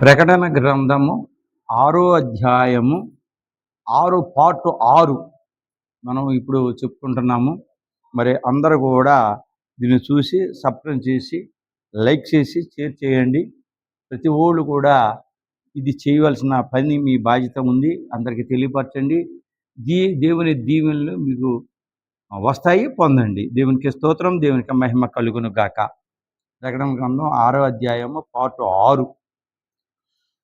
ప్రకటన గ్రంథము 6వ అధ్యాయము 6 పార్ట్ 6 మనం ఇప్పుడు చెప్పుకుంటున్నాము. మరి అందరూ కూడా దీన్ని చూసి సబ్స్క్రైబ్ చేసి లైక్ చేసి షేర్ చేయండి. ప్రతి ఒళ్ళు కూడా ఇది చేయవలసిన పని మీ బాధ్యత ఉంది. అందరికీ తెలియపరచండి. దేవుని దీవెనలు మీకు వస్తాయి, పొందండి. దేవునికి స్తోత్రం, దేవునికి మహిమ కలుగును గాక. ప్రకటన గ్రంథం 6వ అధ్యాయము పార్ట్ 6.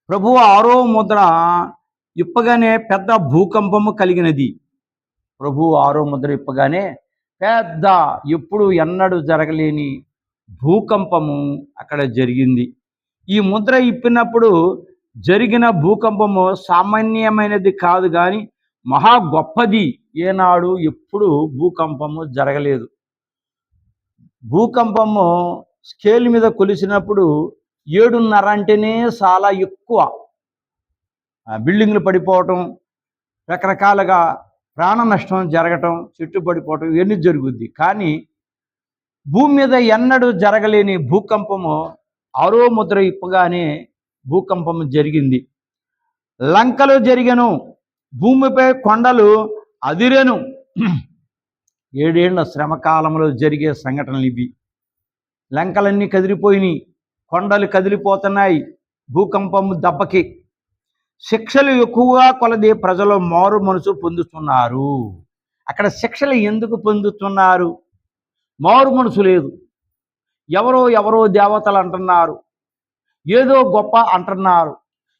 ప్రభువు 6వ ముద్ర ఇప్పగానే పెద్ద భూకంపము కలిగినది. ప్రభువు 6వ ముద్ర ఇప్పగానే పెద్ద, ఎప్పుడు ఎన్నడూ జరగలేని భూకంపము అక్కడ జరిగింది. ఈ ముద్ర ఇప్పినప్పుడు జరిగిన భూకంపము సామాన్యమైనది కాదు, కానీ మహా గొప్పది. ఏనాడు ఎప్పుడు భూకంపము జరగలేదు. భూకంపము స్కేల్ మీద కొలిసినప్పుడు 7.5 అంటేనే చాలా ఎక్కువ. బిల్డింగ్లు పడిపోవటం, రకరకాలుగా ప్రాణ నష్టం జరగటం, చెట్టు పడిపోవటం, ఇవన్నీ జరుగుద్ది. కానీ భూమి మీద ఎన్నడూ జరగలేని భూకంపము 6వ ముద్ర ఇప్పగానే భూకంపము జరిగింది. లంకలు జరిగెను, భూమిపై కొండలు అదిరెను. 7 ఏళ్ల శ్రమకాలంలో జరిగే సంఘటనలు ఇవి. లంకలన్నీ కదిలిపోయినాయి, కొండలు కదిలిపోతున్నాయి భూకంపము దెబ్బకి. శిక్షలు ఎక్కువగా కొలది ప్రజలు మారు మనసు పొందుతున్నారు. అక్కడ శిక్షలు ఎందుకు పొందుతున్నారు? మారు మనసు లేదు. ఎవరో దేవతలు అంటున్నారు, ఏదో గొప్ప అంటున్నారు.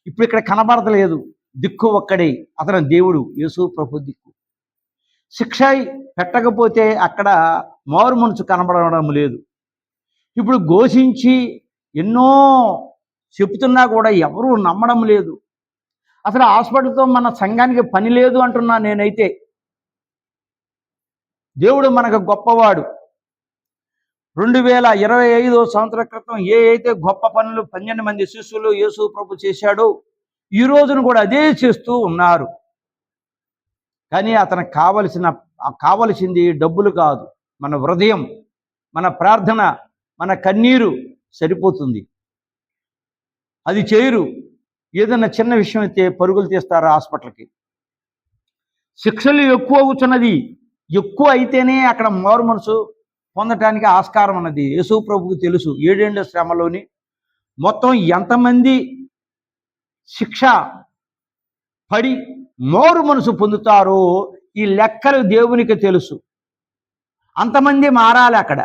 ఇప్పుడు ఇక్కడ కనబడతలేదు. దిక్కు ఒక్కడే, అతను దేవుడు, యేసు ప్రభు దిక్కు. శిక్ష పెట్టకపోతే అక్కడ మారు మనసు కనబడడం లేదు. ఇప్పుడు ఘోషించి ఎన్నో చెప్తున్నా కూడా ఎవరూ నమ్మడం లేదు. అసలు హాస్పిటల్తో మన సంఘానికి పని లేదు అంటున్నా నేనైతే. దేవుడు మనకు గొప్పవాడు. 2025 సంవత్సరం క్రితం అయితే గొప్ప పనులు 12 మంది శిష్యులు యేసు ప్రభు చేశాడో, ఈ రోజును కూడా అదే చేస్తూ ఉన్నారు. కానీ అతనికి కావలసింది డబ్బులు కాదు, మన హృదయం, మన ప్రార్థన, మన కన్నీరు సరిపోతుంది. అది చేయరు. ఏదైనా చిన్న విషయం అయితే పరుగులు తీస్తారు హాస్పిటల్కి. శిక్షలు ఎక్కువ అవుతున్నది. ఎక్కువ అయితేనే అక్కడ మారు మనసు పొందటానికి ఆస్కారం అన్నది యేసు ప్రభువుకు తెలుసు. 7 ఏళ్ల శ్రమలోని మొత్తం ఎంతమంది శిక్ష పడి మారు మనసు పొందుతారో ఈ లెక్కలు దేవునికి తెలుసు. అంతమంది మారాలి. అక్కడ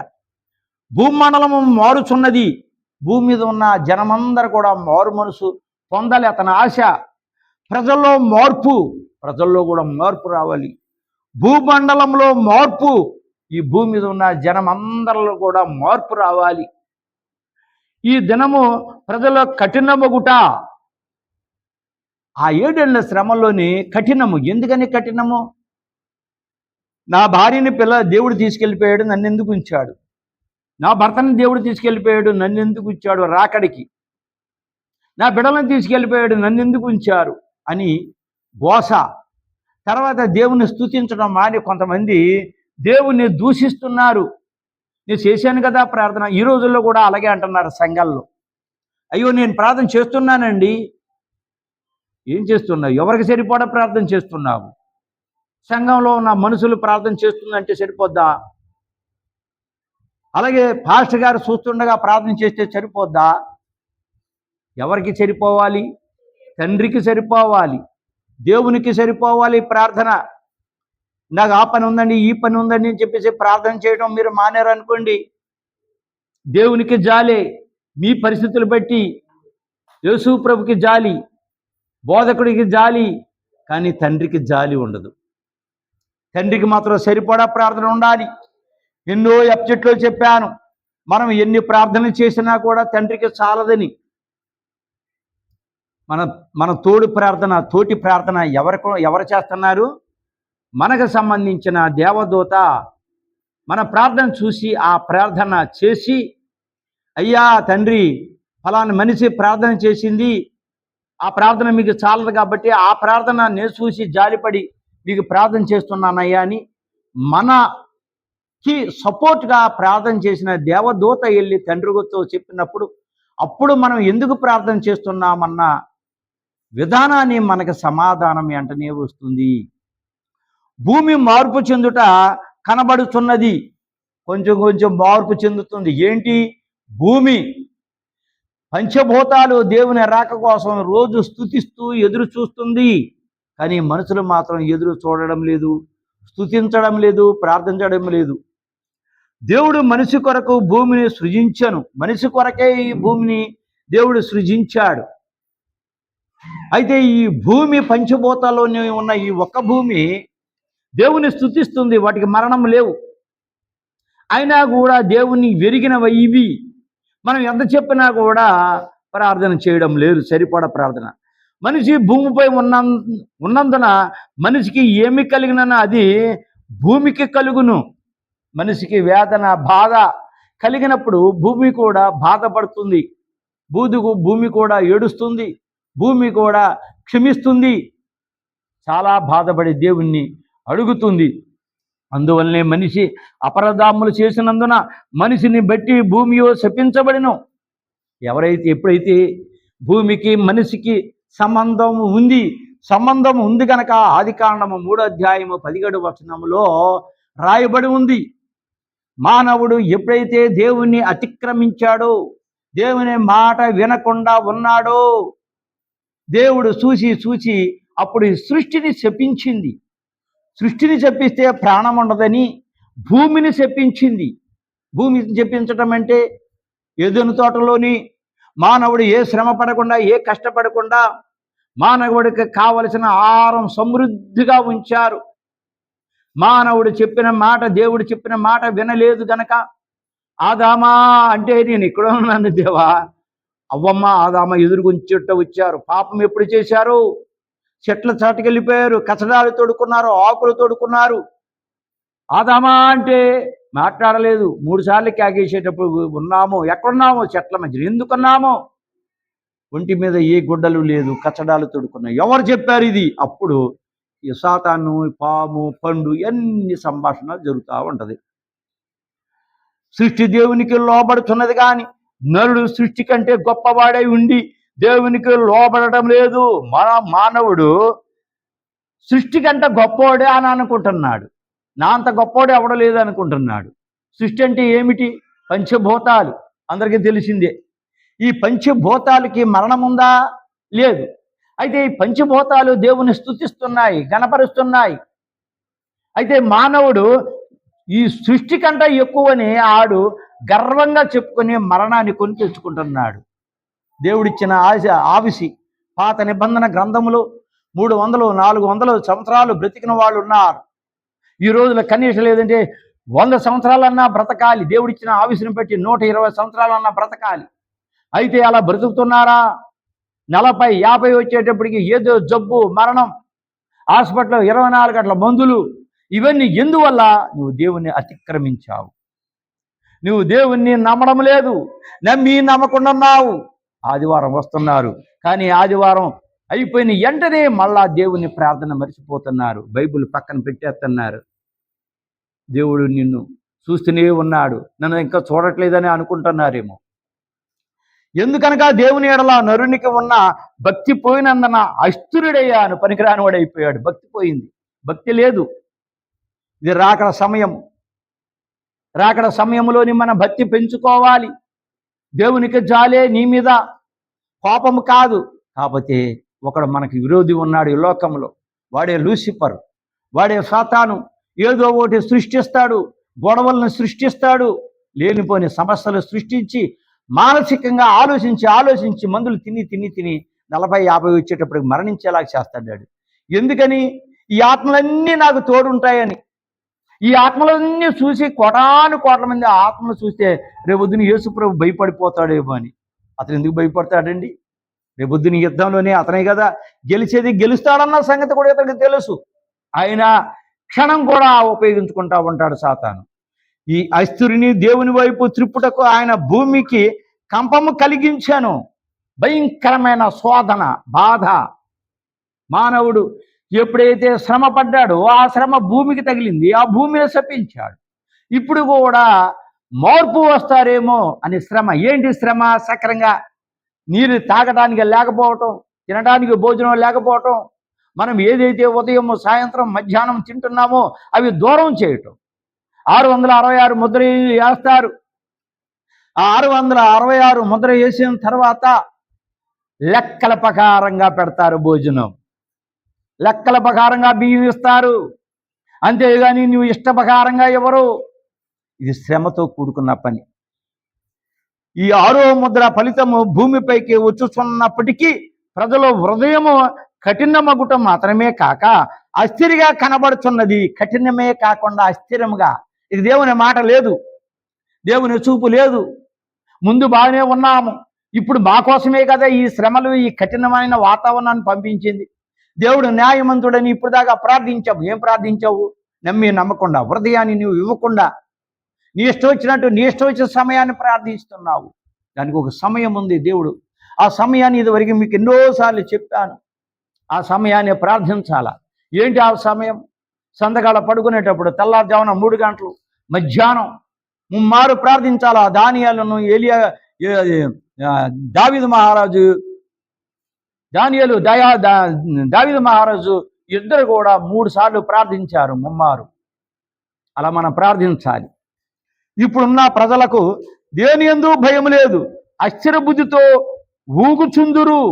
భూమండలము మారుచున్నది. భూమి మీద ఉన్న జనమందరూ కూడా మారు మనసు పొందాలి. అతని ఆశ. ప్రజల్లో మార్పు, ప్రజల్లో కూడా మార్పు రావాలి. భూమండలంలో మార్పు, ఈ భూమి మీద ఉన్న జనమందరిలో కూడా మార్పు రావాలి. ఈ దినము ప్రజల్లో కఠినమగుట. ఆ 7 ఏళ్ల శ్రమలోని కఠినము. ఎందుకని కఠినము? నా భార్యని దేవుడు తీసుకెళ్ళిపోయాడు, నన్ను ఎందుకు ఉంచాడు? నా భర్తని దేవుడు తీసుకెళ్ళిపోయాడు, నన్ను ఎందుకు ఉంచాడు రాకడికి? నా బిడ్డలను తీసుకెళ్ళిపోయాడు, నన్ను ఎందుకు ఉంచారు అని గోస. తర్వాత దేవుని స్తుతించడం మాని కొంతమంది దేవుణ్ణి దూషిస్తున్నారు. నేను చేశాను కదా ప్రార్థన. ఈ రోజుల్లో కూడా అలాగే అంటున్నారు సంఘాల్లో. అయ్యో నేను ప్రార్థన చేస్తున్నానండి. ఏం చేస్తున్నావు? ఎవరికి సరిపడా ప్రార్థన చేస్తున్నావు? సంఘంలో ఉన్న మనుషులు ప్రార్థన చేస్తుందంటే సరిపోద్దా? అలాగే పాస్టర్ గారు చూస్తుండగా ప్రార్థన చేస్తే సరిపోద్దా? ఎవరికి సరిపోవాలి? తండ్రికి సరిపోవాలి, దేవునికి సరిపోవాలి ప్రార్థన. నాకు ఆ పని ఉందండి, ఈ పని ఉందండి అని చెప్పేసి ప్రార్థన చేయడం మీరు మానేరనుకోండి, దేవునికి జాలే. మీ పరిస్థితులు బట్టి యేసు ప్రభుకి జాలి, బోధకుడికి జాలి, కానీ తండ్రికి జాలి ఉండదు. తండ్రికి మాత్రం సరిపడా ప్రార్థన ఉండాలి. ఎన్నో ఎప్చెట్లో చెప్పాను, మనం ఎన్ని ప్రార్థనలు చేసినా కూడా తండ్రికి చాలదని. మన తోటి ప్రార్థన ఎవరు చేస్తున్నారు? మనకు సంబంధించిన దేవదూత మన ప్రార్థన చూసి ఆ ప్రార్థన చేసి, అయ్యా తండ్రి ఫలానా మనిషి ప్రార్థన చేసింది, ఆ ప్రార్థన మీకు చాలదు కాబట్టి ఆ ప్రార్థన నేను చూసి జాలిపడి మీకు ప్రార్థన చేస్తున్నానయ్యా అని మనకి సపోర్ట్గా ప్రార్థన చేసిన దేవదూత వెళ్ళి తండ్రితో చెప్పినప్పుడు అప్పుడు మనం ఎందుకు ప్రార్థన చేస్తున్నామన్న విధానాన్ని మనకు సమాధానం వెంటనే వస్తుంది. భూమి మార్పు చెందుట కనబడుతున్నది, కొంచెం కొంచెం మార్పు చెందుతుంది. ఏంటి? భూమి పంచభూతాలు దేవుని రాక కోసం రోజు స్తుతిస్తూ ఎదురు చూస్తుంది. కానీ మనుషులు మాత్రం ఎదురు చూడడం లేదు, స్తుతించడం లేదు, ప్రార్థించడం లేదు. దేవుడు మనిషి కొరకు భూమిని సృజించను, మనిషి కొరకే ఈ భూమిని దేవుడు సృజించాడు. అయితే ఈ భూమి పంచభూతాల్లోనే ఉన్న ఈ ఒక్క భూమి దేవుని స్తుతిస్తుంది, వాటికి మరణం లేవు. అయినా కూడా దేవుని వెరిగినవి ఇవి. మనం ఎంత చెప్పినా కూడా ప్రార్థన చేయడం లేదు, సరిపడ ప్రార్థన. మనిషి భూమిపై ఉన్నందున మనిషికి ఏమి కలిగినా అది భూమికి కలుగును. మనిషికి వేదన, బాధ కలిగినప్పుడు భూమి కూడా బాధపడుతుంది, భూమి కూడా ఏడుస్తుంది, భూమి కూడా క్షమిస్తుంది, చాలా బాధపడి దేవుణ్ణి అడుగుతుంది. అందువల్లనే మనిషి అపరాధములు చేసినందున మనిషిని బట్టి భూమియో శపించబడిను. ఎప్పుడైతే భూమికి మనిషికి సంబంధం ఉంది కనుక ఆదికాండము 3వ అధ్యాయము 17వ వచనములో రాయబడి ఉంది. మానవుడు ఎప్పుడైతే దేవుణ్ణి అతిక్రమించాడో, దేవుని మాట వినకుండా ఉన్నాడో, దేవుడు చూసి అప్పుడు సృష్టిని శపించింది. సృష్టిని శపిస్తే ప్రాణం ఉండదని భూమిని శపించింది. భూమిని శపించటం అంటే ఏదెను తోటలోని మానవుడు ఏ శ్రమ పడకుండా, ఏ కష్టపడకుండా మానవుడికి కావలసిన ఆహారం సమృద్ధిగా ఉంచారు. మానవుడు చెప్పిన మాట, దేవుడు చెప్పిన మాట వినలేదు గనక ఆదామా అంటే నేను ఇక్కడ ఉన్నాను దేవా, అవ్వమ్మ ఆదామ ఎదురుగుంచెట్ట వచ్చారు. పాపం ఎప్పుడు చేశారు? చెట్ల చాటుకి వెళ్ళిపోయారు, కచడాలు తోడుకున్నారు, ఆకులు తోడుకున్నారు. ఆదామా అంటే మాట్లాడలేదు. 3 సార్లు కాగేసేటప్పుడు ఉన్నాము, ఎక్కడున్నామో చెట్ల మధ్య, ఎందుకున్నామో, ఒంటి మీద ఏ గుడ్డలు లేదు, కచడాలు తోడుకున్నాయి. ఎవరు చెప్పారు ఇది? అప్పుడు ఈ సాతాను, పాము, పండు ఎన్ని సంభాషణలు జరుగుతూ ఉంటుంది. సృష్టి దేవునికి లోబడుతున్నది కానీ నరుడు సృష్టి కంటే గొప్పవాడై ఉండి దేవునికి లోబడటం లేదు. మానవుడు సృష్టి కంటే గొప్పవాడే అని అనుకుంటున్నాడు. నా అంత గొప్పవాడు ఎవడ లేదు అనుకుంటున్నాడు. సృష్టి అంటే ఏమిటి? పంచభూతాలు అందరికీ తెలిసిందే. ఈ పంచభూతాలకి మరణం ఉందా? లేదు. అయితే ఈ పంచభూతాలు దేవుని స్తుతిస్తున్నాయి, గణపరుస్తున్నాయి. అయితే మానవుడు ఈ సృష్టి కంటే ఎక్కువని ఆడు గర్వంగా చెప్పుకుని మరణాన్ని కొని తెచ్చుకుంటున్నాడు. దేవుడిచ్చిన ఆవిసి పాత నిబంధన గ్రంథములో 300, 400 సంవత్సరాలు బ్రతికిన వాళ్ళు ఉన్నారు. ఈ రోజులో కనీసం లేదంటే 100 సంవత్సరాలన్నా బ్రతకాలి. దేవుడిచ్చిన ఆవిసిని బట్టి 120 సంవత్సరాలన్నా బ్రతకాలి. అయితే అలా బ్రతుకుతున్నారా? 40, 50 వచ్చేటప్పటికి ఏదో జబ్బు, మరణం, హాస్పిటల్ 24 గంటల మందులు. ఇవన్నీ ఎందువల్ల? నువ్వు దేవుణ్ణి అతిక్రమించావు, నువ్వు దేవుణ్ణి నమ్మడం లేదు, నమ్మకుండా ఉన్నావు. ఆదివారం వస్తున్నారు కానీ ఆదివారం అయిపోయిన వెంటనే మళ్ళా దేవుని ప్రార్థన మర్చిపోతున్నారు, బైబిల్ పక్కన పెట్టేస్తున్నారు. దేవుడు నిన్ను చూస్తూనే ఉన్నాడు, నన్ను ఇంకా చూడట్లేదని అనుకుంటున్నారేమో. ఎందుకనగా దేవుని ఎడల నరునికి ఉన్న భక్తి పోయినందున అస్థిరుడయ్యాను, పనికిరాని వాడు అయిపోయాడు. భక్తి పోయింది, భక్తి లేదు. ఇది రాకడ సమయం. రాకడ సమయంలోని మన భక్తి పెంచుకోవాలి. దేవునికి జాలే నీ మీద, కోపము కాదు. కాకపోతే ఒకడు మనకి విరోధి ఉన్నాడు ఈ లోకంలో, వాడే లూసిఫర్, వాడే సాతాను. ఏదో ఒకటి సృష్టిస్తాడు, గొడవలను సృష్టిస్తాడు, లేనిపోని సమస్యలు సృష్టించి మానసికంగా ఆలోచించి మందులు తిని 40, 50 వచ్చేటప్పటికి మరణించేలాగా చేస్తాడు. ఎందుకని? ఈ ఆత్మలన్నీ నాకు తోడుంటాయని. ఈ ఆత్మలన్నీ చూసి కోట్ల మంది ఆత్మలు చూస్తే రేపొద్దున యేసుప్రభు భయపడిపోతాడేమో అని. అతను ఎందుకు భయపడతాడండి? రేపొద్దున యుద్ధంలోనే అతనే కదా గెలిచేది, గెలుస్తాడన్న సంగతి కూడా ఇతనికి తెలుసు. ఆయన క్షణం కూడా ఉపయోగించుకుంటా ఉంటాడు సాతాను. ఈ అస్థిరిని దేవుని వైపు త్రిప్పుటకు ఆయన భూమికి కంపము కలిగించాను. భయంకరమైన శోధన, బాధ. మానవుడు ఎప్పుడైతే శ్రమ పడ్డాడో ఆ శ్రమ భూమికి తగిలింది, ఆ భూమిని శపించాడు. ఇప్పుడు కూడా మార్పు వస్తారేమో అని శ్రమ. ఏంటి శ్రమ? సక్రంగా నీరు తాగడానికి లేకపోవటం, తినడానికి భోజనం లేకపోవటం, మనం ఏదైతే ఉదయం సాయంత్రం మధ్యాహ్నం తింటున్నామో అవి దూరం చేయటం. 666 ముద్ర వేస్తారు. ఆ 666 ముద్ర వేసిన తర్వాత లెక్కల ప్రకారంగా పెడతారు భోజనం, లెక్కల ప్రకారంగా బియ్యం ఇస్తారు. అంతేగాని నువ్వు ఇష్ట ప్రకారంగా ఎవరు. ఇది శ్రమతో కూడుకున్న పని. ఈ 6వ ముద్ర ఫలితము భూమిపైకి వచ్చుచున్నప్పటికీ ప్రజల హృదయము కఠినమగుటం మాత్రమే కాక అస్థిరిగా కనబడుచున్నది. కఠినమే కాకుండా అస్థిరముగా. ఇది దేవుని మాట లేదు, దేవుని చూపు లేదు. ముందు బాగానే ఉన్నాము, ఇప్పుడు మా కోసమే కదా ఈ శ్రమలు, ఈ కఠినమైన వాతావరణాన్ని పంపించింది. దేవుడు న్యాయమంతుడని ఇప్పుడు దాకా ప్రార్థించావు. ఏం ప్రార్థించావు? నమ్మకుండా, హృదయాన్ని నువ్వు ఇవ్వకుండా, నీ ఇష్టం వచ్చినట్టు నీ ఇష్టం వచ్చిన సమయాన్ని ప్రార్థిస్తున్నావు. దానికి ఒక సమయం ఉంది. దేవుడు ఆ సమయాన్ని ఇదివరకు మీకు ఎన్నోసార్లు చెప్పాను. ఆ సమయాన్ని ప్రార్థించాలా. ఏంటి ఆ సమయం? సంతకాల పడుకునేటప్పుడు తెల్లారుజామున 3 గంటలు, మధ్యాహ్నం ముమ్మారు ప్రార్థించాలా. దానియేలును ఏలియా, దావీదు మహారాజు, దావీదు మహారాజు ఇద్దరు కూడా 3 సార్లు ప్రార్థించారు ముమ్మారు. అలా మనం ప్రార్థించాలి. ఇప్పుడున్న ప్రజలకు దేని యందు భయం లేదు, అస్థిర బుద్ధితో ఊగుచుందురు.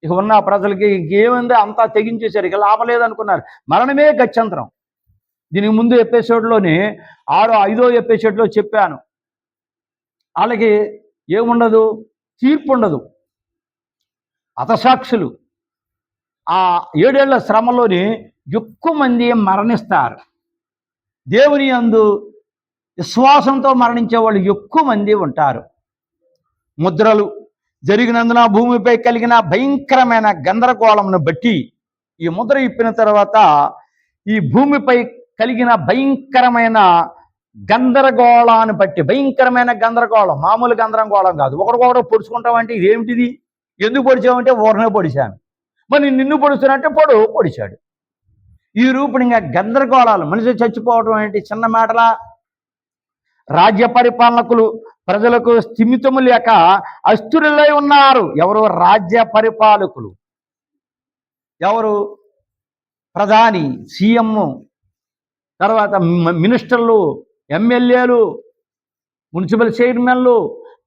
ఇక ఉన్న ప్రజలకి ఇంకేముంది, అంతా తెగించేశారు, ఇక లాభలేదు అనుకున్నారు. మరణమే గత్యంతరం. దీనికి ముందు ఎపిసోడ్లోనే 5వ ఎపిసోడ్లో చెప్పాను. వాళ్ళకి ఏముండదు, తీర్పు ఉండదు, హతసాక్షులు. ఆ 7 ఏళ్ల శ్రమలోని ఎక్కువ మంది మరణిస్తారు. దేవుని యందు విశ్వాసంతో మరణించే వాళ్ళు ఎక్కువ మంది ఉంటారు. ముద్రలు జరిగినందున భూమిపై కలిగిన భయంకరమైన గందరగోళంను బట్టి, ఈ ముద్ర ఇప్పిన తర్వాత ఈ భూమిపై కలిగిన భయంకరమైన గందరగోళాన్ని బట్టి, భయంకరమైన గందరగోళం, మామూలు గందరగోళం కాదు. ఒకరికొకరు పొడుచుకుంటామంటే ఇదేమిటిది, ఎందుకు పొడిచామంటే ఊరనే పొడిచాను, మరి నిన్ను పొడుస్తున్నట్టే పొడిచాడు. ఈ రూపంగా గందరగోళాలు. మనిషి చచ్చిపోవడం ఏంటి చిన్న మాటలా? రాజ్య పరిపాలకులు ప్రజలకు స్థిమితము లేక అస్థిరులై ఉన్నారు. ఎవరు? రాజ్య పరిపాలకులు. ఎవరు? ప్రధాని, సీఎం, తర్వాత మినిస్టర్లు, ఎమ్మెల్యేలు, మున్సిపల్ చైర్మన్లు,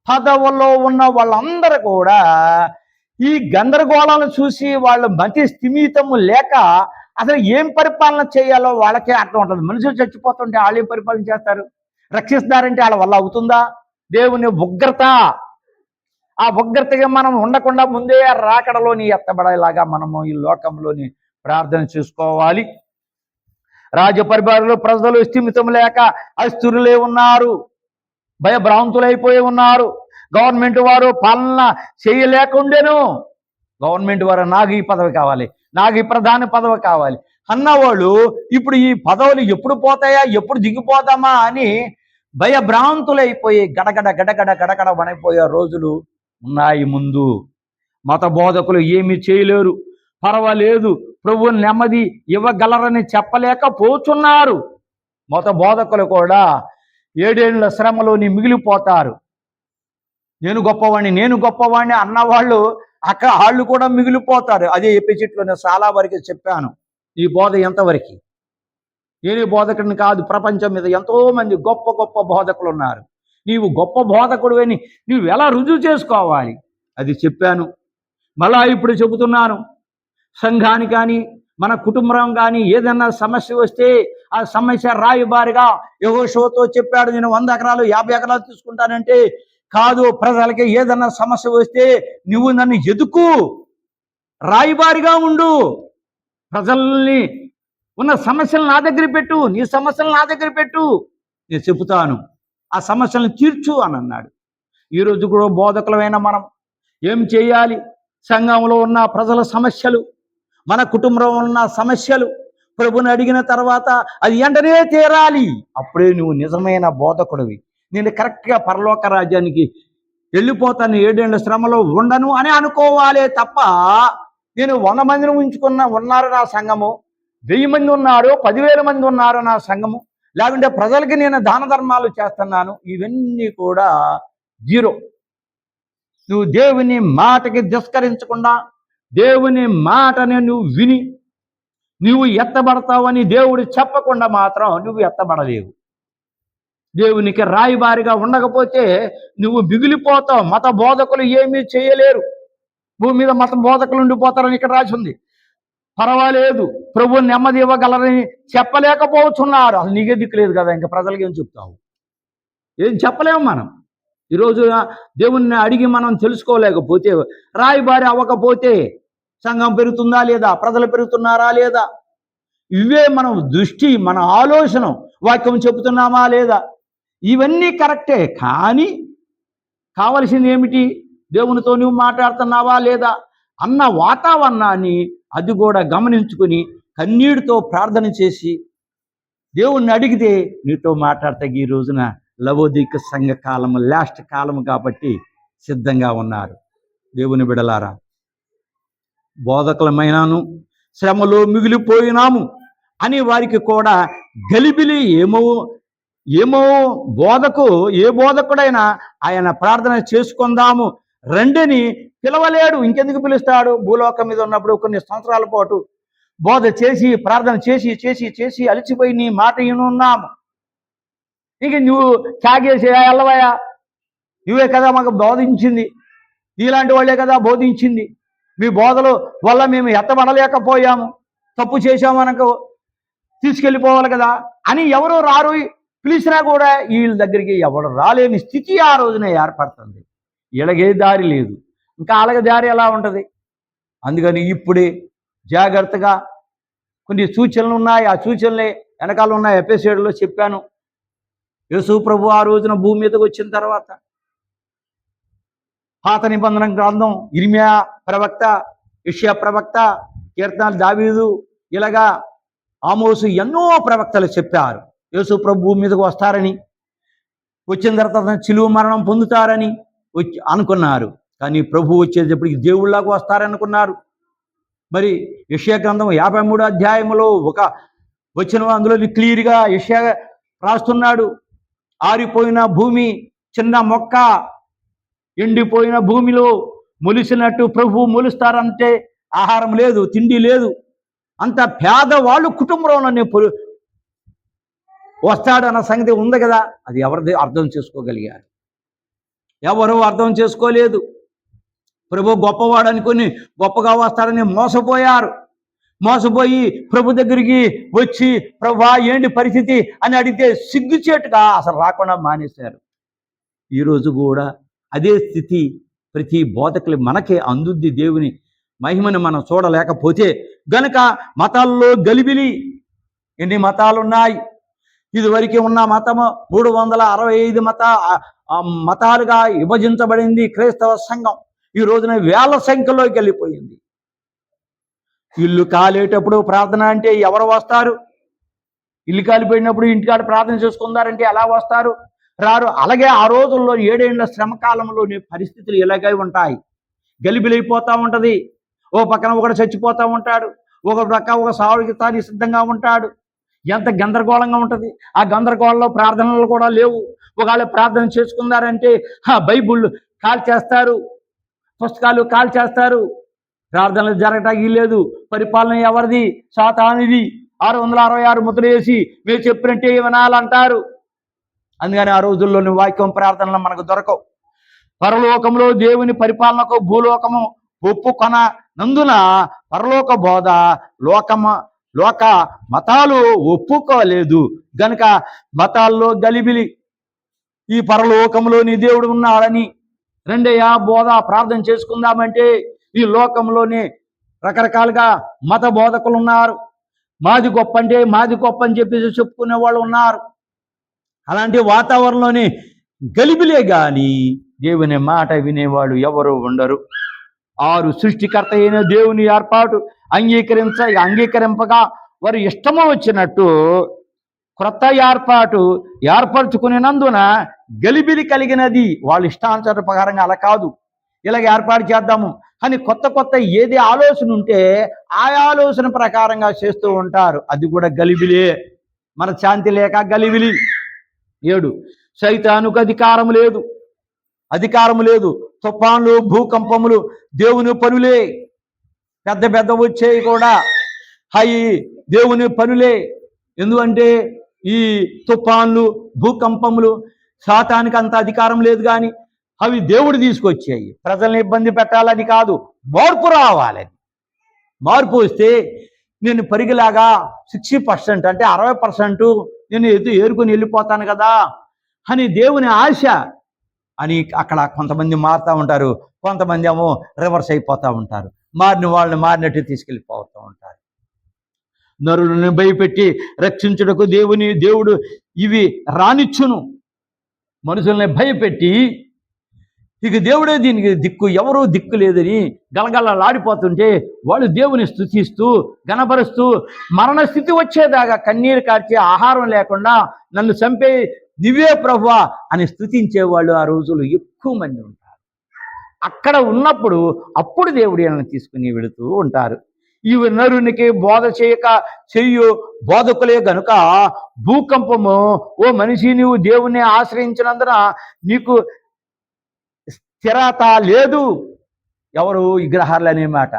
పదవుల్లో ఉన్న వాళ్ళందరూ కూడా ఈ గందరగోళాలను చూసి వాళ్ళు మతి స్థిమితము లేక అసలు ఏం పరిపాలన చేయాలో వాళ్ళకే అర్థం ఉంటుంది. మనుషులు చచ్చిపోతుంటే వాళ్ళు ఏం పరిపాలన చేస్తారు? రక్షిస్తారంటే వాళ్ళ వల్ల అవుతుందా? దేవుని ఉగ్రత. ఆ ఉగ్రతగా మనం ఉండకుండా ముందే రాకడలోని ఎత్తబడేలాగా మనము ఈ లోకంలోని ప్రార్థన చేసుకోవాలి. రాజ్య పరిపాలనలో ప్రజలు స్థిమితం లేక అస్థిరులే ఉన్నారు, భయభ్రాంతులైపోయి ఉన్నారు. గవర్నమెంట్ వారు పాలన చేయలేకుండేను. గవర్నమెంట్ వారు నాకు ఈ పదవి కావాలి, నాకు ఈ ప్రధాన పదవి కావాలి అన్నవాళ్ళు ఇప్పుడు ఈ పదవులు ఎప్పుడు పోతాయా, ఎప్పుడు దిగిపోతామా అని భయభ్రాంతులైపోయి గడగడ గడగడ గడగడ వణిపోయే రోజులు ఉన్నాయి ముందు. మత బోధకులు ఏమీ చేయలేరు, పర్వాలేదు, ప్రభు నెమ్మది ఇవ్వగలరని చెప్పలేకపోతున్నారు. మత బోధకులు కూడా 7 ఏళ్ల శ్రమలోని మిగిలిపోతారు. నేను గొప్పవాణ్ణి అన్నవాళ్ళు వాళ్ళు కూడా మిగిలిపోతారు. అదే ఎపిసోడ్లో నేను చాలా వరకు చెప్పాను. ఈ బోధ ఎంతవరకు? నేను బోధకుడిని కాదు, ప్రపంచం మీద ఎంతోమంది గొప్ప గొప్ప బోధకులు ఉన్నారు. నీవు గొప్ప బోధకుడు అని నువ్వు ఎలా రుజువు చేసుకోవాలి అది చెప్పాను. మళ్ళా ఇప్పుడు చెబుతున్నాను. సంఘానికి కానీ మన కుటుంబం కానీ ఏదన్నా సమస్య వస్తే ఆ సమస్య రాయబారిగా యెహోషువతో చెప్పాడు, నేను 100 ఎకరాలు 50 ఎకరాలు తీసుకుంటానంటే కాదు, ప్రజలకి ఏదన్నా సమస్య వస్తే నువ్వు నన్ను ఎదుకు, రాయబారిగా ఉండు, ప్రజల్ని ఉన్న సమస్యలు నా దగ్గర పెట్టు, నీ సమస్యలు నా దగ్గర పెట్టు, నేను చెబుతాను, ఆ సమస్యలను తీర్చు అని అన్నాడు. ఈరోజు కూడా బోధకులమైన మనం ఏం చేయాలి? సంఘంలో ఉన్న ప్రజల సమస్యలు, మన కుటుంబంలో ఉన్న సమస్యలు ప్రభుని అడిగిన తర్వాత అది వెంటనే తీరాలి. అప్పుడే నువ్వు నిజమైన బోధకుడివి. నేను కరెక్ట్గా పరలోక రాజ్యానికి వెళ్ళిపోతాను, 7 ఏళ్ల శ్రమలో ఉండను అని అనుకోవాలే తప్ప నేను 100 మందిని ఉన్నారు నా సంఘము, 1000 మంది ఉన్నారు, 10,000 మంది ఉన్నారు నా సంఘము, లేకుంటే ప్రజలకి నేను దాన ధర్మాలు చేస్తున్నాను, ఇవన్నీ కూడా జీరో. నువ్వు దేవుని మాటకి తిరస్కరించకుండా దేవుని మాటని నువ్వు విని నువ్వు ఎత్తబడతావని దేవుడు చెప్పకుండా మాత్రం నువ్వు ఎత్తబడలేవు. దేవునికి రాయబారిగా ఉండకపోతే నువ్వు మిగిలిపోతావు. మత బోధకులు ఏమీ చేయలేరు. భూమి మీద మత బోధకులు ఉండిపోతారని ఇక్కడ రాసి ఉంది. పర్వాలేదు, ప్రభు నెమ్మది ఇవ్వగలరని చెప్పలేకపోతున్నారు. అసలు నీకే దిక్కు లేదు కదా, ఇంకా ప్రజలకి ఏం చెప్తావు? ఏం చెప్పలేము మనం. ఈరోజు దేవుణ్ణి అడిగి మనం తెలుసుకోలేకపోతే, రాయబారి అవ్వకపోతే సంఘం పెరుగుతుందా లేదా, ప్రజలు పెరుగుతున్నారా లేదా, ఇవే మనం దృష్టి, మన ఆలోచన, వాక్యం చెబుతున్నామా లేదా, ఇవన్నీ కరెక్టే. కానీ కావలసింది ఏమిటి? దేవునితో నువ్వు మాట్లాడుతున్నావా లేదా అన్న వాతావరణాన్ని అది కూడా గమనించుకొని కన్నీటితో ప్రార్థన చేసి దేవుణ్ణి అడిగితే నీతో మాట్లాడతా. ఈ రోజున లవోదిక సంఘ కాలము లాస్ట్ కాలము కాబట్టి సిద్ధంగా ఉన్నారు. దేవుని బిడలారా, బోధకులమైనాను శ్రమలో మిగిలిపోయినాము అని వారికి కూడా గలిబిలి ఏమో ఏ బోధకుడైనా ఆయన ప్రార్థన చేసుకుందాము రండిని పిలవలేడు. ఇంకెందుకు పిలుస్తాడు? భూలోకం మీద ఉన్నప్పుడు కొన్ని సంవత్సరాల పాటు బోధ చేసి ప్రార్థన చేసి చేసి చేసి అలసిపోయి నీ మాట వినున్నాము. ఇక నువ్వు త్యాగేసి వెళ్ళవయా, నువ్వే కదా మాకు బోధించింది, నీలాంటి వాళ్ళే కదా బోధించింది, మీ బోధల వల్ల మేము ఎత్తబడలేకపోయాము, తప్పు చేశామనకు తీసుకెళ్ళిపోవాలి కదా అని ఎవరో రారు. పిలిచినా కూడా వీళ్ళ దగ్గరికి ఎవరు రాలేని స్థితి ఆ రోజున ఏర్పడుతుంది. వీళ్ళకే దారి లేదు, ఇంకా అలాగే దారి ఎలా ఉంటుంది? అందుకని ఇప్పుడే జాగ్రత్తగా కొన్ని సూచనలు ఉన్నాయి. ఆ సూచనలే వెనకాల ఉన్న ఎపిసోడ్లో చెప్పాను. యేసు ప్రభు ఆ రోజున భూమి మీదకి వచ్చిన తర్వాత పాత నిబంధన గ్రంథం ఇర్మియా ప్రవక్త, యెషయా ప్రవక్త, కీర్తనలు దావీదు, ఇలాగా ఆమోసు ఎన్నో ప్రవక్తలు చెప్పారు యేసు ప్రభు భూమి మీదకి వస్తారని, వచ్చిన తర్వాత సిలువ మరణం పొందుతారని అనుకున్నారు. కానీ ప్రభు వచ్చేటప్పటికి దేవుళ్ళలాగా వస్తారనుకున్నారు. మరి యెషయా గ్రంథం 53వ అధ్యాయంలో ఒక వచ్చిన అందులో క్లియర్గా యెషయా రాస్తున్నాడు. ఆరిపోయిన భూమి, చిన్న మొక్క ఎండిపోయిన భూమిలో మొలిసినట్టు ప్రభు మొలుస్తారంటే ఆహారం లేదు, తిండి లేదు, అంత పేదవాళ్ళు కుటుంబంలోనే వస్తాడన్న సంగతి ఉంది కదా. అది ఎవరిది అర్థం చేసుకోగలిగారు? ఎవరు అర్థం చేసుకోలేదు. ప్రభు గొప్పవాడు అనుకుని గొప్పగా వస్తాడని మోసపోయారు. మోసపోయి ప్రభు దగ్గరికి వచ్చి ప్రభా ఏంటి పరిస్థితి అని అడిగితే సిగ్గుచేటుగా అసలు రాకుండా మానేశారు. ఈరోజు కూడా అదే స్థితి ప్రతి బోధకులు మనకే అందుద్ది. దేవుని మహిమను మనం చూడలేకపోతే గనుక మతాల్లో గలిబిలి. ఎన్ని మతాలు ఉన్నాయి? ఇదివరకు ఉన్న మతము 365 మతాలుగా విభజించబడింది క్రైస్తవ సంఘం. ఈ రోజున వేల సంఖ్యలోకి వెళ్ళిపోయింది. ఇల్లు కాలేటప్పుడు ప్రార్థన అంటే ఎవరు వస్తారు? ఇల్లు కాలిపోయినప్పుడు ఇంటికాడ ప్రార్థన చేసుకుందారంటే ఎలా వస్తారు? రారు. అలాగే ఆ రోజుల్లో 7 ఏళ్ల శ్రమకాలంలోని పరిస్థితులు ఇలాగే ఉంటాయి. గలిబిలైపోతూ ఉంటుంది. ఓ పక్కన ఒకడు చచ్చిపోతూ ఉంటాడు, ఒక పక్క ఒక సావుకి తాను సిద్ధంగా ఉంటాడు. ఎంత గందరగోళంగా ఉంటుంది. ఆ గందరగోళంలో ప్రార్థనలు కూడా లేవు. ఒకవేళ ప్రార్థన చేసుకున్నారంటే బైబుల్ కాల్ చేస్తారు, పుస్తకాలు కాల్ చేస్తారు. ప్రార్థనలు జరగటానికి లేదు. పరిపాలన ఎవరిది? సాతానుది. 666 ముద్రలు వేసి మీరు చెప్పినట్టే వినాలంటారు. అందుకని ఆ రోజుల్లోని వాక్యం ప్రార్థనలు మనకు దొరకవు. పరలోకంలో దేవుని పరిపాలనకు భూలోకము ఒప్పుకొనందున పరలోక బోధ లోక మతాలు ఒప్పుకోలేదు గనుక మతాల్లో గలిబిలి. ఈ పరలోకంలోని దేవుడు ఉన్నాడని రెండయ్యా బోధ ప్రార్థన చేసుకుందామంటే ఈ లోకంలోనే రకరకాలుగా మత బోధకులు ఉన్నారు. మాది గొప్ప అంటే మాది గొప్ప అని చెప్పేసి చెప్పుకునే వాళ్ళు ఉన్నారు. అలాంటి వాతావరణంలోనే గలిబిలే కానీ దేవుని మాట వినేవాళ్ళు ఎవరు ఉండరు. 6 సృష్టికర్త అయిన దేవుని ఏర్పాటు అంగీకరింపగా వారు ఇష్టము వచ్చినట్టు క్రొత్త ఏర్పాటు ఏర్పరచుకునేనందున గలిబిలి కలిగినది. వాళ్ళ ఇష్టానుసార ప్రకారంగా అలా కాదు, ఇలాగ ఏర్పాటు చేద్దాము అని కొత్త ఏది ఆలోచన ఉంటే ఆ ఆలోచన ప్రకారంగా చేస్తూ ఉంటారు. అది కూడా గలిబిలే. మన శాంతి లేక గలిబిలి. 7 సైతానుకు అధికారం లేదు. అధికారం లేదు. తుఫాన్లు, భూకంపములు దేవుని పనులే. పెద్ద పెద్ద వచ్చేవి కూడా అవి దేవుని పనులే. ఎందుకంటే ఈ తుఫాన్లు, భూకంపములు సాతానికి అంత అధికారం లేదు, కానీ అవి దేవుడు తీసుకొచ్చాయి. ప్రజల్ని ఇబ్బంది పెట్టాలని కాదు, మార్పు రావాలని. మార్పు వస్తే నేను పరిగిలాగా 60% అంటే 60% నేను ఏరుకొని వెళ్ళిపోతాను కదా అని దేవుని ఆశ అని అక్కడ కొంతమంది మారుతూ ఉంటారు, కొంతమంది ఏమో రివర్స్ అయిపోతూ ఉంటారు. మారిన వాళ్ళని మారినట్టు తీసుకెళ్ళిపోతూ ఉంటారు. నరులను భయపెట్టి రక్షించుటకు దేవుడు ఇవి రానిచ్చును. మనుషుల్ని భయపెట్టి ఇక దేవుడే దీనికి దిక్కు, ఎవరూ దిక్కు లేదని గలగలలాడిపోతుంటే వాళ్ళు దేవుని స్తుతిస్తూ గణపరుస్తూ మరణ స్థితి వచ్చేదాకా కన్నీరు కార్చి ఆహారం లేకుండా నన్ను చంపే నువ్వే ప్రభువా అని స్తుతించేవాళ్ళు ఆ రోజులు ఎక్కువ మంది ఉంటారు. అక్కడ ఉన్నప్పుడు అప్పుడు దేవుడు ఈయనను తీసుకుని వెళుతూ ఉంటారు. ఈ నరునికి బోధ చేయక చెయ్యు బోధకులే గనుక భూకంపము, ఓ మనిషి నీవు దేవుణ్ణి ఆశ్రయించినందున నీకు స్థిరత లేదు. ఎవరు విగ్రహాలు అనే మాట.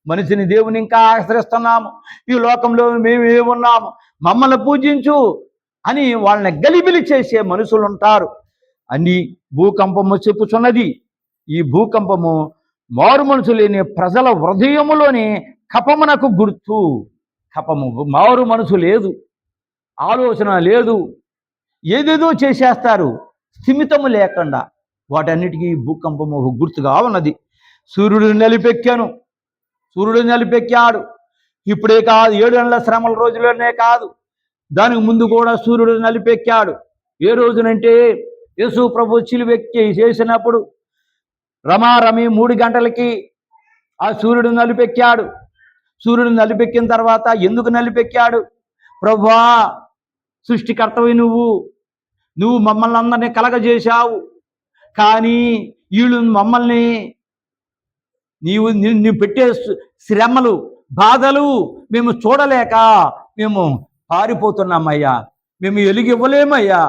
మనిషిని దేవుని ఇంకా ఆశ్రయిస్తున్నాము, ఈ లోకంలో మేమేమున్నాము, మమ్మల్ని పూజించు అని వాళ్ళని గలిబిలి చేసే మనుషులు ఉంటారు అని భూకంపము చెప్పుచున్నది. ఈ భూకంపము మారు మనసు లేని ప్రజల హృదయములోని కపమునకు గుర్తు. కపము, మారు మనసు లేదు, ఆలోచన లేదు, ఏదేదో చేసేస్తారు స్థిమితము లేకుండా. వాటన్నిటికీ భూకంపము గుర్తుగా ఉన్నది. సూర్యుడు నిలిపెక్కాడు. ఇప్పుడే కాదు, 7 నెలల శ్రమల రోజుల్లోనే కాదు, దానికి ముందు కూడా సూర్యుడు నలిపెక్కాడు. ఏ రోజునంటే యేసు ప్రభు సిలువెక్కి చేసినప్పుడు రమారమి 3 గంటలకి ఆ సూర్యుడు నలిపెక్కాడు. సూర్యుడు నలిపెక్కిన తర్వాత ఎందుకు నలిపెక్కాడు? ప్రభువా, సృష్టికర్తవి నువ్వు మమ్మల్ని అందరినీ కలగజేశావు, కానీ వీళ్ళు మమ్మల్ని నీవు పెట్టే శ్రమలు, బాధలు మేము చూడలేక మేము పారిపోతున్నామయ్యా, మేము వెలుగివ్వలేమయ్యా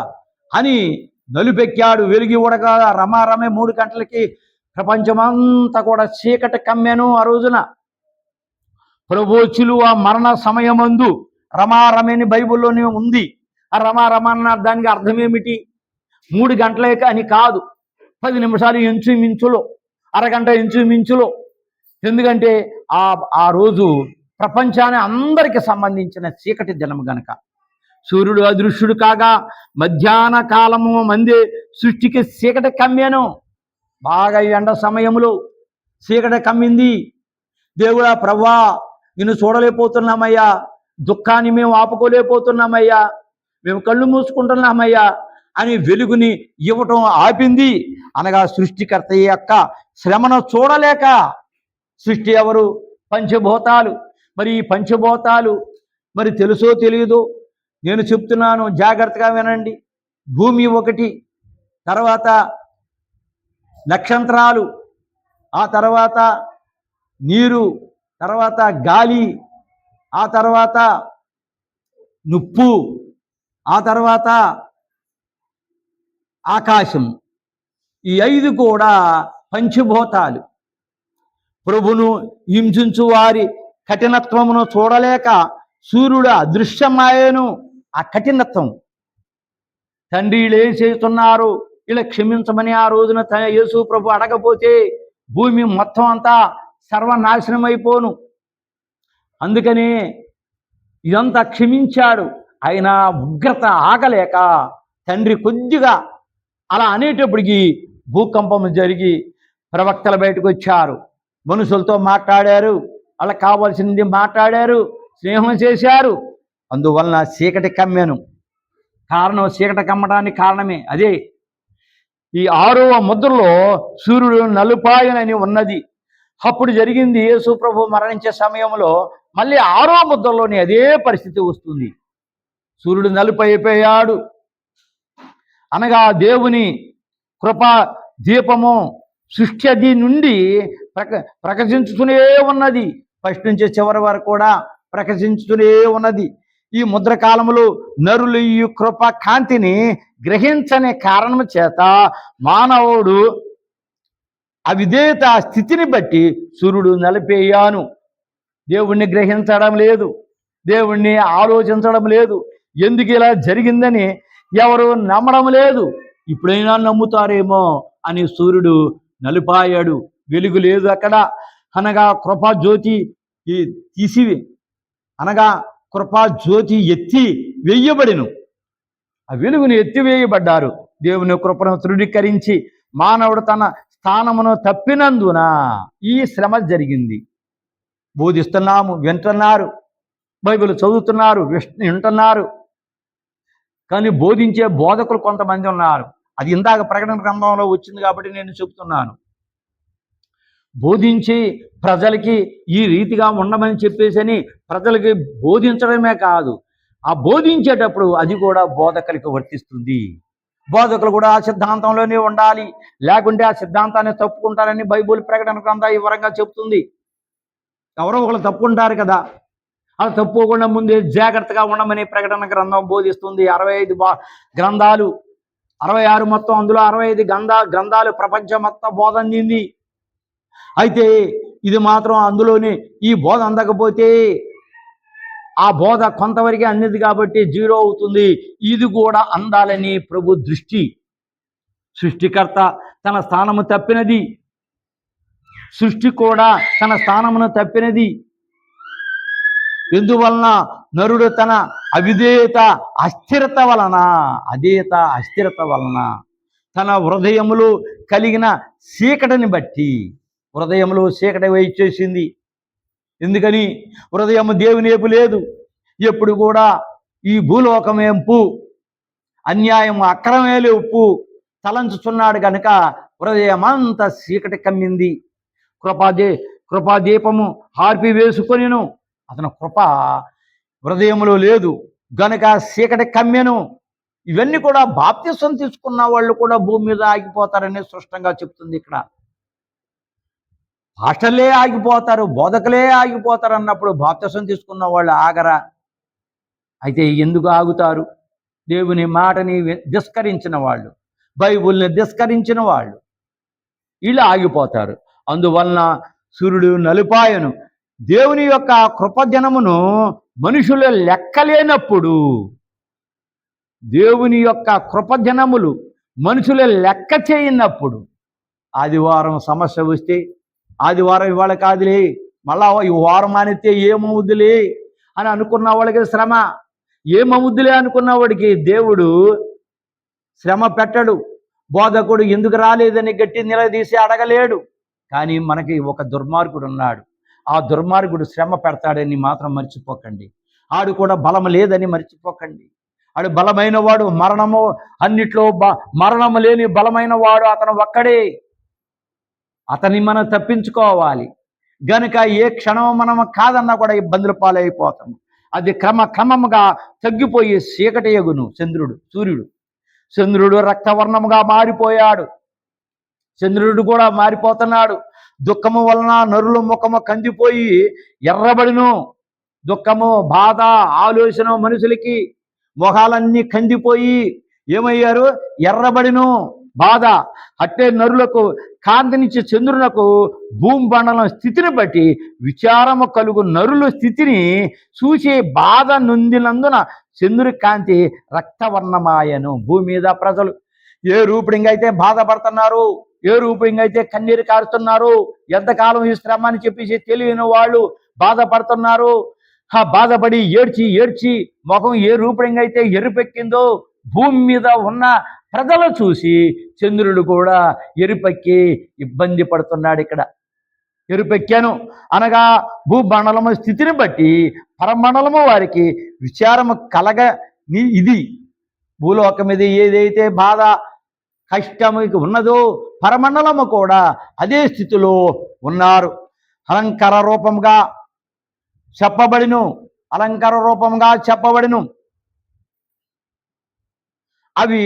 అని నలుపెక్కాడు. వెలుగివ్వడగా రమారమే 3 గంటలకి ప్రపంచమంతా కూడా చీకటి కమ్మెను. ఆ రోజున ప్రభు సిలువ మరణ సమయమందు రమారమేని బైబిల్లోనే ఉంది. ఆ రమారమన్న దానికి అర్థం ఏమిటి? 3 గంటలే అని కాదు, 10 నిమిషాలు ఇంచుమించులో, అరగంట ఇంచుమించులో. ఎందుకంటే ఆ రోజు ప్రపంచాన్ని అందరికి సంబంధించిన చీకటి దినం గనక. సూర్యుడు అదృశ్యుడు కాగా మధ్యాహ్న కాలము మందే సృష్టికి చీకటి కమ్మాను. బాగా ఎండ సమయంలో చీకటి కమ్మింది. దేవుడా, ప్రభువా, నిన్ను చూడలేకపోతున్నామయ్యా, దుఃఖాన్ని మేము ఆపుకోలేకపోతున్నామయ్యా, మేము కళ్ళు మూసుకుంటున్నామయ్యా అని వెలుగుని ఇవ్వటం ఆపింది. అనగా సృష్టికర్త యొక్క శ్రమను చూడలేక. సృష్టి ఎవరు? పంచభూతాలు. మరి ఈ పంచభూతాలు మరి తెలుసో తెలియదో నేను చెప్తున్నాను, జాగ్రత్తగా వినండి. భూమి ఒకటి, తర్వాత నక్షత్రాలు, ఆ తర్వాత నీరు, తర్వాత గాలి, ఆ తర్వాత నుప్పు, ఆ తర్వాత ఆకాశం. ఈ 5 కూడా పంచభూతాలు. ప్రభును హింసించు వారి కఠినత్వమును చూడలేక సూర్యుడు అదృశ్యమాయను. ఆ కఠినత్వం, తండ్రి వీళ్ళు ఏం చేస్తున్నారు, ఇలా క్షమించమని ఆ రోజున యేసు ప్రభు అడగపోతే భూమి మొత్తం అంతా సర్వనాశనం అయిపోను. అందుకని ఇదంతా క్షమించాడు. ఆయన ఉగ్రత ఆగలేక తండ్రి కొద్దిగా అలా అనేటప్పటికి భూకంపం జరిగి ప్రవక్తలు బయటకు వచ్చారు, మనుషులతో మాట్లాడారు, వాళ్ళకి కావాల్సింది మాట్లాడారు, స్నేహం చేశారు. అందువలన చీకటి కమ్మెను. కారణం, చీకటి కమ్మడానికి కారణమే అదే. ఈ 6వ ముద్రలో సూర్యుడు నలుపాయనని ఉన్నది. అప్పుడు జరిగింది. యేసు ప్రభు మరణించే సమయంలో మళ్ళీ 6వ ముద్రలోని అదే పరిస్థితి వస్తుంది. సూర్యుడు నలుపైపోయాడు. అనగా దేవుని కృపా దీపము సృష్టి నుండి ప్రకాశించుతూనే ఉన్నది. ఫస్ట్ నుంచి చివరి వరకు కూడా ప్రకాశించుతూనే ఉన్నది. ఈ ముద్ర కాలంలో నరులు ఈ కృప కాంతిని గ్రహించని కారణం చేత మానవుడు అవిధేయత స్థితిని బట్టి సూర్యుడు నలిపేయాను. దేవుణ్ణి గ్రహించడం లేదు, దేవుణ్ణి ఆలోచించడం లేదు, ఎందుకు ఇలా జరిగిందని ఎవరు నమ్మడం లేదు. ఇప్పుడైనా నమ్ముతారేమో అని సూర్యుడు నలిపాయాడు. వెలుగు లేదు అక్కడ. అనగా కృపాజ్యోతి తీసి అనగా కృపాజ్యోతి ఎత్తి వెయ్యబడిను. ఆ వెలుగును ఎత్తివేయబడ్డారు. దేవుని కృపను తృణీకరించి మానవుడు తన స్థానమును తప్పినందున ఈ శ్రమ జరిగింది. బోధిస్తున్నాము, వింటున్నారు, బైబిల్ చదువుతున్నారు, వింటున్నారు, కానీ బోధించే బోధకులు కొంతమంది ఉన్నారు. అది ఇందాక ప్రకటన గ్రంథంలో వచ్చింది కాబట్టి నేను చెప్తున్నాను. బోధించి ప్రజలకి ఈ రీతిగా ఉండమని చెప్పేసి ప్రజలకి బోధించడమే కాదు, ఆ బోధించేటప్పుడు అది కూడా బోధకులకి వర్తిస్తుంది. బోధకులు కూడా ఆ సిద్ధాంతంలోనే ఉండాలి, లేకుంటే ఆ సిద్ధాంతాన్ని తప్పుకుంటారని బైబిల్ ప్రకటన గ్రంథం వివరంగా చెప్తుంది. ఎవరో ఒకరు తప్పుకుంటారు కదా, అలా తప్పుకోకుండా ముందే జాగ్రత్తగా ఉండమని ప్రకటన గ్రంథం బోధిస్తుంది. 65 గ్రంథాలు, 66 మొత్తం, అందులో 65 గ్రంథాలు ప్రపంచం మొత్తం బోధ అందింది. అయితే ఇది మాత్రం అందులోనే ఈ బోధ అందకపోతే ఆ బోధ కొంతవరకే అందింది కాబట్టి 0 అవుతుంది. ఇది కూడా అందాలని ప్రభు దృష్టి. సృష్టికర్త తన స్థానము తప్పినది, సృష్టి కూడా తన స్థానమును తప్పినది. ఎందువలన? నరుడు తన అవిధేయత అస్థిరత వలన తన హృదయములో కలిగిన చీకటిని బట్టి, హృదయంలో చీకటి వేయించేసింది. ఎందుకని? హృదయము దేవుని వైపు లేదు. ఎప్పుడు కూడా ఈ భూలోకమేంపు అన్యాయం అక్రమేలు ఉప్పు తలంచుచున్నాడు కనుక హృదయమంతా చీకటి కమ్మింది. కృపాదీపము హార్పి వేసుకొనిను అతని కృప హృదయంలో లేదు గనుక చీకటి కమ్మెను. ఇవన్నీ కూడా బాప్తిసం తీసుకున్న వాళ్ళు కూడా భూమి మీద ఆగిపోతారని స్పష్టంగా చెప్తుంది ఇక్కడ. పాస్టర్లే ఆగిపోతారు, బోధకులే ఆగిపోతారు అన్నప్పుడు బాప్తిసం తీసుకున్న వాళ్ళు ఆగరా? అయితే ఎందుకు ఆగుతారు? దేవుని మాటని తిరస్కరించిన వాళ్ళు, బైబిల్ని తిరస్కరించిన వాళ్ళు ఇలా ఆగిపోతారు. అందువలన సూర్యుడు నలుపాయను. దేవుని యొక్క కృపజనమును మనుషులు లెక్కలేనప్పుడు, దేవుని యొక్క కృపజనములు మనుషులు లెక్క చేయనప్పుడు, ఆదివారం సమస్య వస్తే ఆదివారం ఇవాళ కాదులే, మళ్ళా ఈ వారం మానితే ఏమవుద్దులే అని అనుకున్న వాళ్ళకి శ్రమ, ఏమవుద్దులే అనుకున్న వాడికి దేవుడు శ్రమ పెట్టడు. బోధకుడు ఎందుకు రాలేదని గట్టి నిలదీసి అడగలేడు. కానీ మనకి ఒక దుర్మార్గుడు ఉన్నాడు. ఆ దుర్మార్గుడు శ్రమ పెడతాడని మాత్రం మర్చిపోకండి. ఆడు కూడా బలం లేదని మర్చిపోకండి. ఆడు బలమైన వాడు, మరణము అన్నిట్లో మరణము లేని బలమైన వాడు అతను ఒక్కడే. అతన్ని మనం తప్పించుకోవాలి గనుక ఏ క్షణం మనం కాదన్నా కూడా ఇబ్బందుల పాలైపోతాము. అది క్రమముగా తగ్గిపోయి చీకటి ఎగును. చంద్రుడు రక్తవర్ణముగా మారిపోయాడు. చంద్రుడు కూడా మారిపోతున్నాడు. దుఃఖము వలన నరుల ముఖము కందిపోయి ఎర్రబడిను. దుఃఖము, బాధ, ఆలోచన మనుషులకి మొహాలన్నీ కందిపోయి ఏమయ్యారు? ఎర్రబడిను. బాధ అట్టే నరులకు కాంతినిచ్చే చంద్రునకు భూమండలం స్థితిని బట్టి విచారము కలుగు నరుల స్థితిని చూసే బాధ నొందినందున చంద్రుడి కాంతి రక్తవర్ణమాయను. భూమి మీద ప్రజలు ఏ రూపుడింగా అయితే బాధపడుతున్నారు, ఏ రూపుడింగా అయితే కన్నీరు కారుతున్నారు, ఎంతకాలం ఈ శ్రమ అని చెప్పేసి తెలియని వాళ్ళు బాధపడుతున్నారు. బాధపడి ఏడ్చి ముఖం ఏ రూపుడింగా అయితే ఎరుపెక్కిందో భూమి మీద ఉన్న ప్రజలు చూసి చంద్రుడు కూడా ఎరుపెక్కి ఇబ్బంది పడుతున్నాడు. ఇక్కడ ఎరుపెక్కాను అనగా భూమండలము స్థితిని బట్టి పరమండలము వారికి విచారము కలగ. ఇది భూలోకం మీద ఏదైతే బాధ కష్టము ఉన్నదో పరమండలము కూడా అదే స్థితిలో ఉన్నారు. అలంకార రూపంగా చెప్పబడిను. అవి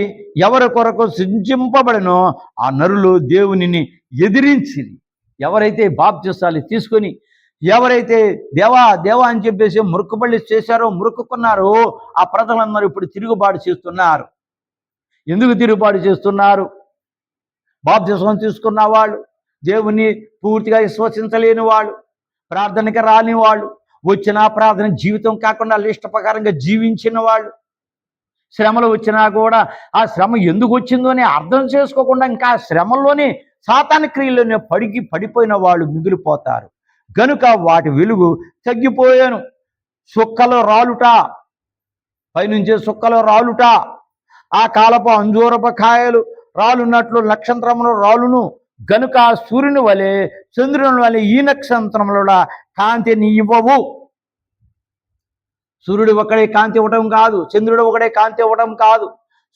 ఎవరి కొరకు సృజింపబడినో ఆ నరులు దేవునిని ఎదిరించి, ఎవరైతే బాప్తిసాలు తీసుకొని ఎవరైతే దేవా అని చెప్పేసి మురుక్కుబడి చేశారో, మురుక్కున్నారో ఆ ప్రజలందరూ ఇప్పుడు తిరుగుబాటు చేస్తున్నారు. ఎందుకు తిరుగుబాటు చేస్తున్నారు? బాప్తిసం తీసుకున్న వాళ్ళు, దేవుని పూర్తిగా విశ్వసించలేని వాళ్ళు, ప్రార్థనకి రాని వాళ్ళు, వచ్చిన ప్రార్థన జీవితం కాకుండా ఇష్ట ప్రకారంగా జీవించిన వాళ్ళు, శ్రమలు వచ్చినా కూడా ఆ శ్రమ ఎందుకు వచ్చిందో అని అర్థం చేసుకోకుండా ఇంకా శ్రమల్లోనే సాతాను క్రియల్లోనే పడిపోయిన వాళ్ళు మిగిలిపోతారు. గనుక వాటి వెలుగు తగ్గిపోయాను. సుక్కలో రాలుట, పైనుంచే సుక్కలో రాలుట, ఆ కాలపు అంజూరప కాయలు రాలున్నట్లు నక్షత్రములు రాలును. గనుక సూర్యుని వలె చంద్రుని వలె ఈ నక్షత్రముల కాంతిని ఇవ్వవు. సూర్యుడు ఒకడే కాంతి ఇవ్వడం కాదు, చంద్రుడు ఒకడే కాంతి ఇవ్వడం కాదు.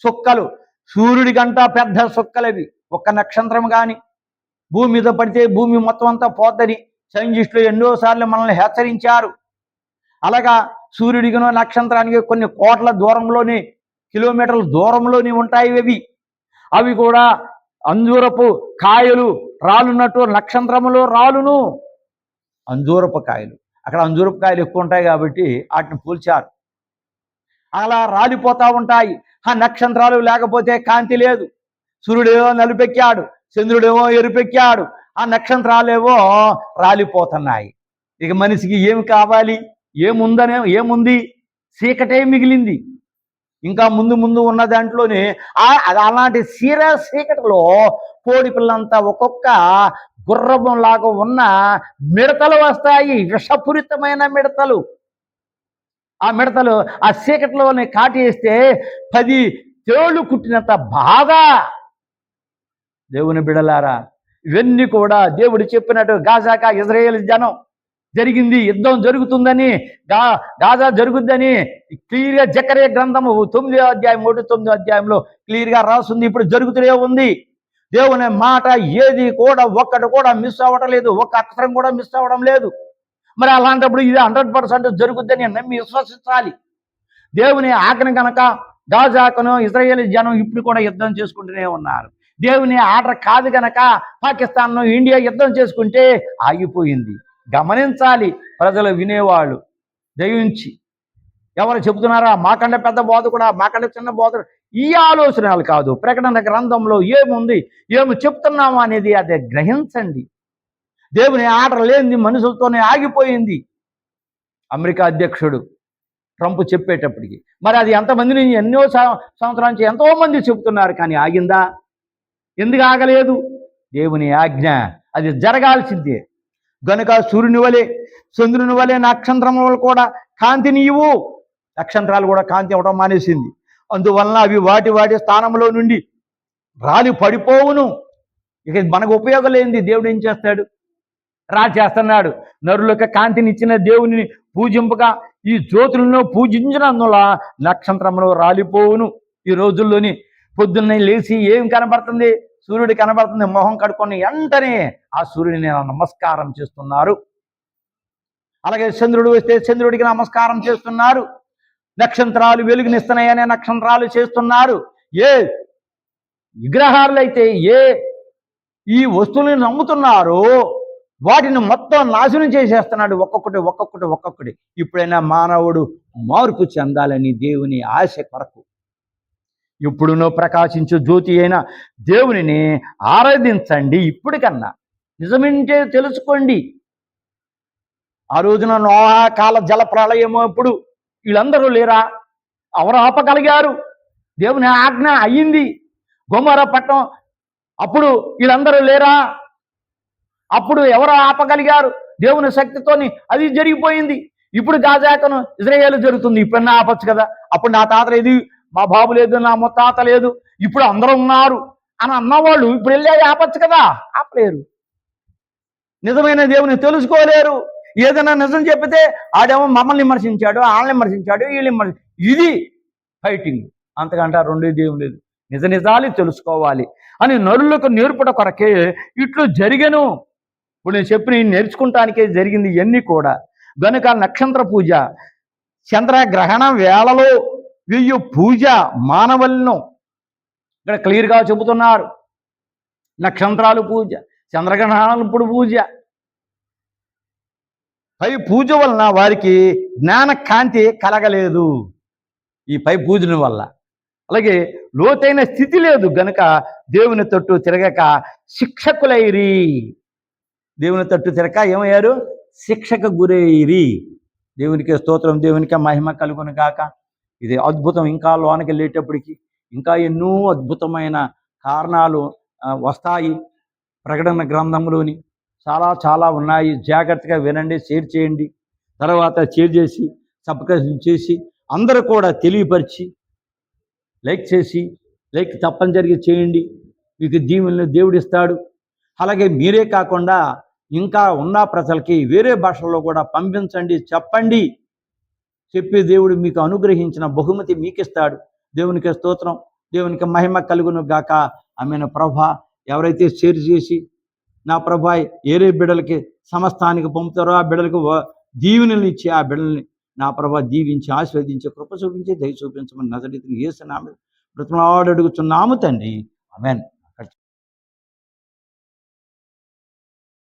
సుక్కలు, సూర్యుడి గంట పెద్ద సుక్కలవి. ఒక్క నక్షత్రం కానీ భూమి మీద పడితే భూమి మొత్తం అంతా పోద్దని సైంటిస్టులు ఎన్నోసార్లు మనల్ని హెచ్చరించారు. అలాగా సూర్యుడికినో నక్షత్రానికి కొన్ని కోట్ల దూరంలోనే, కిలోమీటర్ల దూరంలోనే ఉంటాయి అవి. అవి కూడా అంజూరపు కాయలు రాలున్నట్టు నక్షత్రములో రాలును. అంజూరపు కాయలు, అక్కడ అంజూరపు కాయలు ఎక్కువ ఉంటాయి కాబట్టి వాటిని పోల్చారు. అలా రాలిపోతూ ఉంటాయి. ఆ నక్షత్రాలు లేకపోతే కాంతి లేదు. సూర్యుడేమో నలుపెక్కాడు, చంద్రుడేమో ఎరుపెక్కాడు, ఆ నక్షత్రాలేవో రాలిపోతున్నాయి. ఇక మనిషికి ఏమి కావాలి? ఏముంది? చీకటే మిగిలింది. ఇంకా ముందు ఉన్న దాంట్లోనే అలాంటి చీకటిలో కోడి పిల్లంతా ఒక్కొక్క గుర్రంలాగా ఉన్న మిడతలు వస్తాయి, విషపూరితమైన మిడతలు. ఆ మిడతలు ఆ చీకటిలోనే కాటేస్తే 10 తేళ్లు కుట్టినంత బాగా. దేవుని బిడలారా, ఇవన్నీ కూడా దేవుడు చెప్పినట్టు గాజాక ఇజ్రాయేల్ జనం జరిగింది, యుద్ధం జరుగుతుందని, గాజా జరుగుద్దని క్లియర్గా జకరియా గ్రంథము 9వ అధ్యాయం 1-9 అధ్యాయంలో క్లియర్గా రాస్తుంది. ఇప్పుడు జరుగుతూనే ఉంది. దేవుని మాట ఏది కూడా ఒక్కటి కూడా మిస్ అవ్వడం లేదు, ఒక్క అక్షరం కూడా మిస్ అవ్వడం లేదు. మరి అలాంటప్పుడు ఇది 100% జరుగుద్దని నమ్మి విశ్వసించాలి. దేవుని ఆజ్ఞ కనుక గాజాకును ఇజ్రాయేల్ జనం ఇప్పుడు కూడా యుద్ధం చేసుకుంటూనే ఉన్నారు. దేవుని ఆర్డర్ కాదు గనక పాకిస్తాన్ను ఇండియా యుద్ధం చేసుకుంటే ఆగిపోయింది. గమనించాలి ప్రజలు, వినేవాళ్ళు దయించి. ఎవరు చెబుతున్నారా? మాకంటే పెద్ద బోధకుడా, మాకంటే చిన్న బోధకుడు, ఈ ఆలోచనలు కాదు. ప్రకటన గ్రంథంలో ఏముంది, ఏమి చెప్తున్నాము అనేది అదే గ్రహించండి. దేవుని ఆర్డర్ లేనిది మనుషులతోనే ఆగిపోయింది. అమెరికా అధ్యక్షుడు ట్రంప్ చెప్పేటప్పటికి మరి అది ఎంతమందిని ఎన్నో సంవత్సరాల నుంచి ఎంతోమంది చెబుతున్నారు, కానీ ఆగిందా? ఎందుకు ఆగలేదు? దేవుని ఆజ్ఞ, అది జరగాల్సిందే. గనుక సూర్యుని వలె చంద్రుని వలె నక్షత్రములు కూడా కాంతిని ఇవ్వు. నక్షత్రాలు కూడా కాంతి ఇవ్వడం మానేసింది. అందువలన అవి వాటి స్థానంలో నుండి రాలి పడిపోవును. ఇక మనకు ఉపయోగం లేనిది దేవుడు ఏం చేస్తాడు? చేస్తున్నాడు. నరులకు కాంతిని ఇచ్చిన దేవుని పూజింపగా ఈ జ్యోతులను పూజించినందున నక్షత్రములు రాలిపోవును. ఈ రోజుల్లోని పొద్దున్నే లేచి ఏం కనబడుతుంది? సూర్యుడు కనబడుతుంది. మొహం కడుక్కొని వెంటనే ఆ సూర్యుడిని నమస్కారం చేస్తున్నారు. అలాగే చంద్రుడు వస్తే చంద్రుడికి నమస్కారం చేస్తున్నారు. నక్షత్రాలు వెలుగునిస్తున్నాయనే నక్షత్రాలు చేస్తున్నారు. ఏ విగ్రహాలు అయితే ఈ వస్తువులను నమ్ముతున్నారో వాటిని మొత్తం నాశనం చేసేస్తున్నాడు, ఒక్కొక్కటి. ఇప్పుడైనా మానవుడు మార్పు చెందాలని దేవుని ఆశ కొరకు ఇప్పుడునో ప్రకాశించు జ్యోతి అయిన దేవునిని ఆరాధించండి. ఇప్పటికన్నా నిజమేంటే తెలుసుకోండి. ఆ రోజున నోహా కాల జల ప్రళయమో అప్పుడు వీళ్ళందరూ లేరా? ఎవరు ఆపగలిగారు? దేవుని ఆజ్ఞ అయ్యింది. గొమొర్రా పట్టణం అప్పుడు వీళ్ళందరూ లేరా? అప్పుడు ఎవరు ఆపగలిగారు? దేవుని శక్తితోని అది జరిగిపోయింది. ఇప్పుడు గాజాకను ఇజ్రాయేల్ జరుగుతుంది. ఇప్పుడన్నా ఆపచ్చు కదా. అప్పుడు నా తాత లేదు, మా బాబు లేదు, నా ముత్తాత లేదు, ఇప్పుడు అందరూ ఉన్నారు అని అన్నవాళ్ళు ఇప్పుడు వెళ్ళి ఆపచ్చు కదా. ఆపలేరు. నిజమైన దేవుని తెలుసుకోలేరు. ఏదైనా నిజం చెప్పితే ఆడేమో మమ్మల్ని విమర్శించాడు, వాళ్ళని విమర్శించాడు, వీళ్ళు ఇది ఫైటింగ్. అంతకంటే రెండో దేవుడు లేదు. నిజాలు తెలుసుకోవాలి అని నరులకు నేర్పుట కొరకే ఇట్లు జరిగను. ఇప్పుడు నేను చెప్పిన నేర్చుకుంటానికే జరిగింది ఇవన్నీ కూడా. గనుక నక్షత్ర పూజ, చంద్రగ్రహణ వేళలో 1000 పూజ మానవలను ఇక్కడ క్లియర్గా చెబుతున్నారు. నక్షత్రాలు పూజ, చంద్రగ్రహణాలు ఇప్పుడు పూజ. పై పూజ వలన వారికి జ్ఞాన కాంతి కలగలేదు. ఈ పై పూజల వల్ల అలాగే లోతైన స్థితి లేదు గనుక దేవుని తట్టు తిరగక శిక్షకులైరి. దేవుని తట్టు తిరగక ఏమయ్యారు? శిక్షకు గురైరి. దేవునికి స్తోత్రం, దేవునికి మహిమ కలుగును గాక. ఇది అద్భుతం. ఇంకా లోనికి వెళ్ళేటప్పటికి ఇంకా ఎన్నో అద్భుతమైన కారణాలు వస్తాయి ప్రకటన గ్రంథంలోని. చాలా చాలా ఉన్నాయి. జాగ్రత్తగా వినండి, షేర్ చేయండి. తర్వాత షేర్ చేసి సబ్స్క్రైబ్ చేసి అందరూ కూడా తెలియపరిచి లైక్ చేసి లైక్ తప్పనిసరిగా చేయండి. మీకు దీవెనలు దేవుడు ఇస్తాడు. అలాగే మీరే కాకుండా ఇంకా ఉన్న ప్రజలకి వేరే భాషల్లో కూడా పంపించండి, చెప్పండి. చెప్పి దేవుడు మీకు అనుగ్రహించిన బహుమతి మీకు ఇస్తాడు. దేవునికి స్తోత్రం, దేవునికి మహిమ కలుగును గాక. ఆమెను ప్రభా ఎవరైతే షేర్ చేసి నా ప్రభా ఏరే బిడ్డలకి సమస్తానికి పంపుతారో ఆ బిడ్డలకు దీవెనలు ఇచ్చి ఆ బిడ్డల్ని నా ప్రభా దీవించి ఆశీర్వదించి కృప చూపించి దయ చూపించమని నజరేతుని యేసు నామమున బ్రతిమాలాడి అడుగుచున్నాము తండ్రి. ఆమేన్.